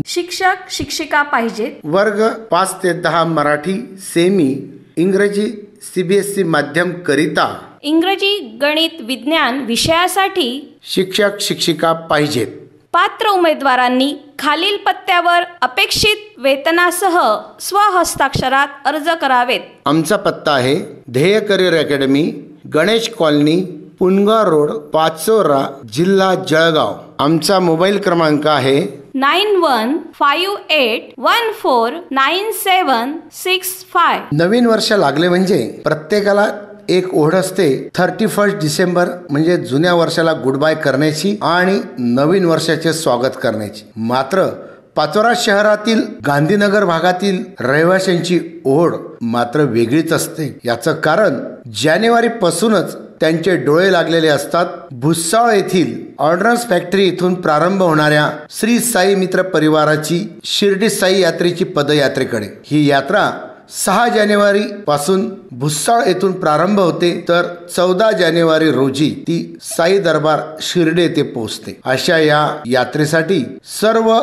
शिक्षक शिक्षिका पाहिजेत. वर्ग 5 ते 10 मराठी, सेमी, इंग्रजी, CBSE माध्यम करिता इंग्रजी, गणित, विज्ञान विषयासाठी शिक्षक शिक्षिका पाहिजेत. पात्र उमेदवारांनी खालील पत्त्यावर अपेक्षित वेतनासह स्वहस्ताक्षरात अर्ज करावेत. आमचा पत्ता आहे Dhyey career academy, Ganesh colony, Punaga road, Pachora, जिल्हा जळगाव. आमचा मोबाईल क्रमांक आहे 9158149765. नवीन वर्ष लागले म्हणजे प्रत्येकाला एक ओढ असते 31 डिसेंबर म्हणजे जुन्या वर्षाला गुड बाय करण्याची आणि नवीन वर्षाचे स्वागत करण्याची. मात्र पाचोरा शहरातील गांधीनगर भागातील रहिवाशांची ओढ मात्र वेगळीच असते. याचं कारण जानेवारी पासूनच त्यांचे डोळे लागलेले असतात भुसावळ येथील ऑर्डनन्स फॅक्टरी इथून प्रारंभ होणाऱ्या श्री साई मित्र परिवाराची शिर्डी साई यात्रेची पदयात्रेकडे. ही यात्रा 6 जानेवारी पासून भुसावळ येथून प्रारंभ होते तर 14 जानेवारी रोजी ती साई दरबार शिर्डी येथे पोहोचते. अशा या यात्रेसाठी सर्व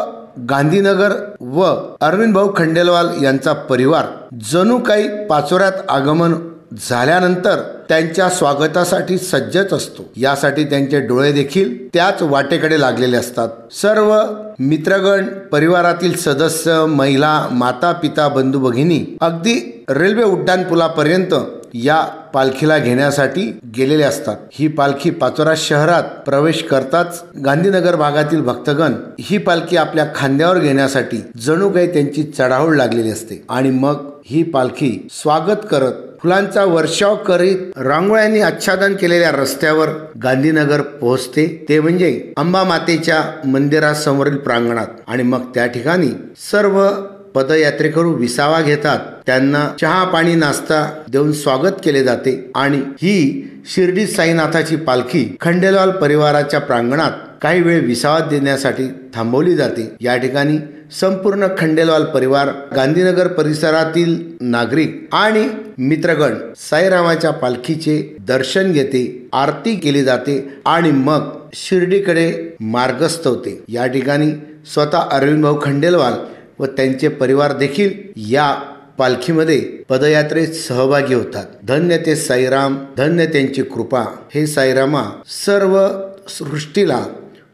गांधीनगर व अरविंद भाऊ खंडेलवाल यांचा परिवार जणू काही पाचोऱ्यात आगमन झाल्यानंतर त्यांच्या स्वागतासाठी सज्जच असतो. यासाठी त्यांचे डोळे देखील त्याच वाटेकडे लागलेले असतात. सर्व मित्रगण, परिवारातील सदस्य, महिला, माता पिता, बंधू भगिनी अगदी रेल्वे उड्डाणपुलापर्यंत या पालखीला घेण्यासाठी गेलेले असतात. ही पालखी पाचोरा शहरात प्रवेश करताच गांधीनगर भागातील भक्तगण ही पालखी आपल्या खांद्यावर घेण्यासाठी जणू काही त्यांची चढाओढ लागलेली असते आणि मग ही पालखी स्वागत करत फुलांचा वर्षाव करीत रांगोळ्यांनी आच्छादन केलेल्या रस्त्यावर गांधीनगर पोहोचते. ते म्हणजे अंबा मातेच्या मंदिरासमोरील प्रांगणात. आणि मग त्या ठिकाणी सर्व पदयात्रेकरू विसावा घेतात. त्यांना चहा पाणी नाश्ता देऊन स्वागत केले जाते आणि ही शिर्डी साईनाथाची पालखी खंडेलवाल परिवाराच्या प्रांगणात काही वेळ विसावा देण्यासाठी थांबवली जाते. या ठिकाणी संपूर्ण खंडेलवाल परिवार, गांधीनगर परिसरातील नागरिक आणि मित्रगण साईरामाच्या पालखीचे दर्शन घेते, आरती केली जाते आणि मग शिर्डीकडे मार्गस्थ होते. या ठिकाणी स्वतः अरविंद भाऊ खंडेलवाल व त्यांचे परिवार देखील या पालखीमध्ये पदयात्रेत सहभागी होतात. धन्य ते साईराम, धन्य त्यांची कृपा. हे साईरामा सर्व सृष्टीला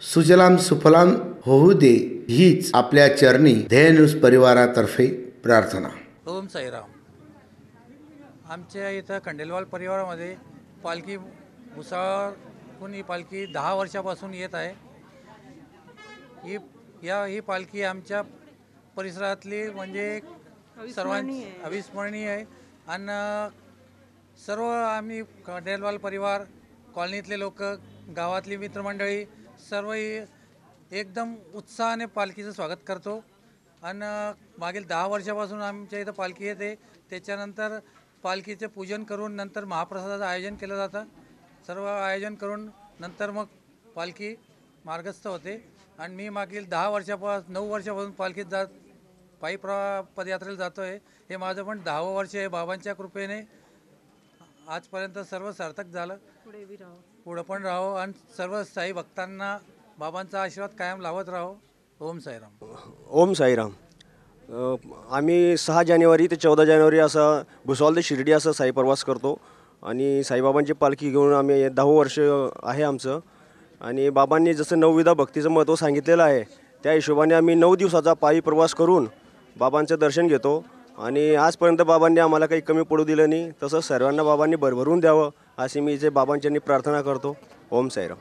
सुजलाम सुफलाम होऊ दे, हीच आपल्या चरणी ध्येय न्यूज परिवारातर्फे प्रार्थना. ओम साईराम. आमच्या इथं खंडेलवाल परिवारामध्ये पालखी भुसावळहून ही पालखी 10 वर्षापासून येत आहे. ही पालखी आमच्या परिसरातली म्हणजे सर्वांची अविस्मरणीय आहे आणि सर्व आम्ही खंडेलवाल परिवार, कॉलनीतले लोक, गावातली मित्रमंडळी सर्व एकदम उत्साहाने पालखीचं स्वागत करतो. आणि मागील 10 वर्षापासून आमच्या इथं पालखी येते. त्याच्यानंतर पालखीचे पूजन करून नंतर महाप्रसादाचं आयोजन केलं जातं. सर्व आयोजन करून नंतर मग पालखी मार्गस्थ होते. आणि मी मागील 9 वर्षापासून पालखीत पायी पदयात्रेला जातो आहे. हे माझं पण 10वं वर्ष आहे. बाबांच्या कृपेने आजपर्यंत सर्व सार्थक झालं. पुढे पण राहो आणि सर्व साई भक्तांना बाबांचा आशीर्वाद कायम लावत राहो. ओम साईराम. ओम साईराम. आम्ही 6 जानेवारी ते 14 जानेवारी असा भुसावळ ते शिर्डी असा साई प्रवास करतो आणि साईबाबांची पालखी घेऊन आम्ही 10वं वर्ष आहे आमचं. आणि बाबांनी जसं 9 विधा भक्तीचं महत्त्व सांगितलेलं आहे त्या हिशोबाने आम्ही 9 दिवसाचा पायी प्रवास करून बाबांचं दर्शन घेतो. आणि आजपर्यंत बाबांनी आम्हाला काही कमी पडू दिलं नाही. तसंच सर्वांना बाबांनी भरभरून द्यावं अशी मी इथे बाबांच्यांनी प्रार्थना करतो. ओम साईराम.